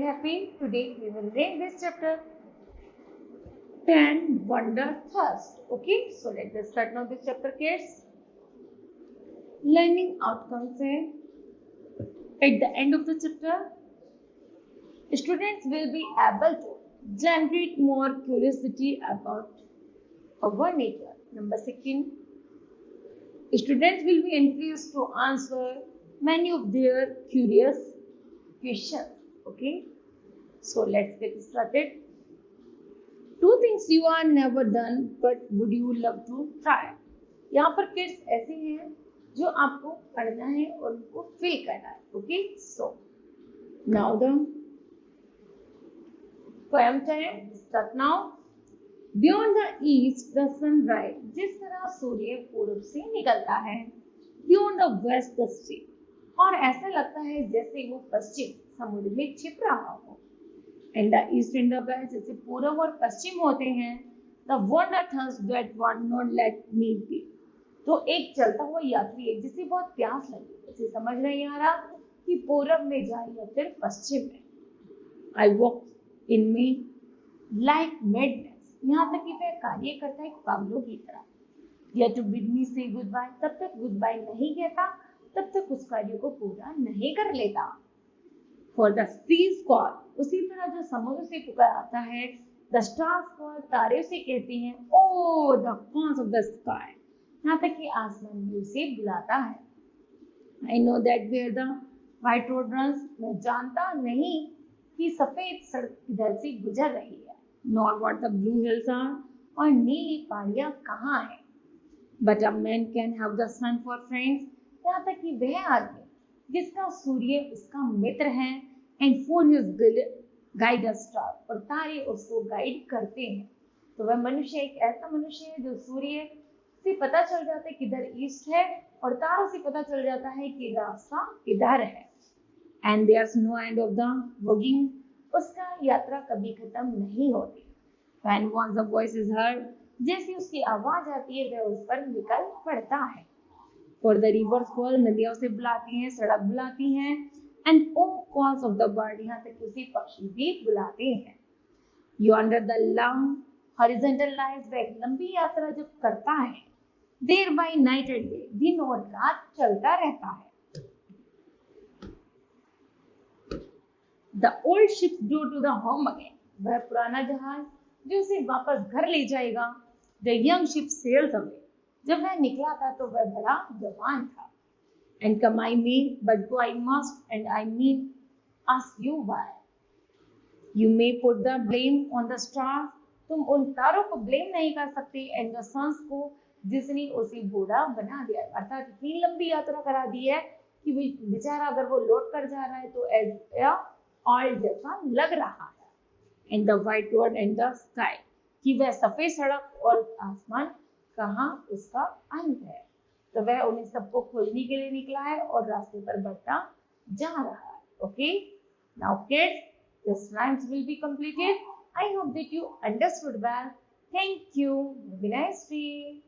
happy. Today we will read this chapter 10 Wonder Thirst. Okay, so let's start now this chapter, kids. Learning outcomes है at the end of the chapter. Students will be able to generate more curiosity about our nature. Number second, students will be encouraged to answer many of their curious questions. Okay, so let's get started. Two things you are never done but would you love to try. यहाँ पर kids ऐसे हैं जो आपको पढ़ना है और उनको फील करना है. Okay, so now the poem time start now. Beyond the east the sun rise. जिस तरह सूर्य पूर्व से निकलता है. Beyond the west the sea. और ऐसा लगता है जैसे वो पश्चिम समुद्र में छिप रहा हो. And the east and the west जैसे पूर्व और पश्चिम होते हैं. The wonder thirst that would not let me be. तो एक चलता हुआ यात्री है जिसे बहुत प्यास लगी. उसे समझ नहीं आ रहा कि पूर्व में जाए या फिर पश्चिम में. I walk in me like madness. यहाँ तक कि वह कार्य करता है पागलों की तरह. Yet to bid me say goodbye. तब तक goodbye नहीं कहता, तब तक उस कार्य को पूरा नहीं कर लेता. For the seas call. उसी तरह जो समुद्र से पुकारता है. The stars call. तारे उसे कहते हैं. Oh, the cons of the sky. यहाँ तक कि आसमान भी उसे बुलाता है. I know that where the white road runs. मैं जानता नहीं कि सफेद सड़क इधर से गुजर रही है. Nor what the blue hills are. और नीली पहाड़ियां कहाँ हैं. But a man can have the sun for friends. यहाँ तक कि वह आदमी जिसका सूर्य उसका मित्र है. And for his guide a star. और तारे उसको गाइड करते हैं. तो वह मनुष्य एक ऐसा मनुष्य है जो सूर्य से पता चल जाता है किधर ईस्ट है और तारों से पता चल जाता है कि रास्ता किधर है. And there's no end of the voguing. उसका यात्रा कभी खत्म नहीं होती. When once the voice is heard. जैसी उसकी आवाज आती है वह उस पर निकल पड़ता है. For the rivers call. नदियां उसे बुलाती हैं, सड़क बुलाती हैं. And oh calls of the bird. यहाँ तक उसे पक्षी भी बुलाते हैं. You under the long horizontal lines. वह एक लंबी यात्रा जब करता है. There by night and day. दिन और रात चलता रहता है. The old ship due to the home again. वह पुराना जहाज जो उसे वापस घर ले जाएगा. The young ship sails away. जब वह निकला था तो वह बड़ा जवान था. And come I may, but go I must, and I mean ask you why. You may put the blame on the stars. तुम उन तारों को ब्लेम नहीं कर सकते. And the suns को जिसने उसे बूढ़ा बना दिया. अर्थात इतनी लंबी यात्रा करा दी है कि बेचारा अगर वो लौट कर जा रहा है तो एज ऑयल जैसा लग रहा है. And the white road and the sky. कि वह सफेद सड़क और आसमान कहाँ उसका अंत है. तो वह उन्हें सबको खोजने के लिए निकला है और रास्ते पर बढ़ता जा रहा है. Okay, now kids, this rhymes will be completed. I hope that you understood well. Thank you. Have a nice day.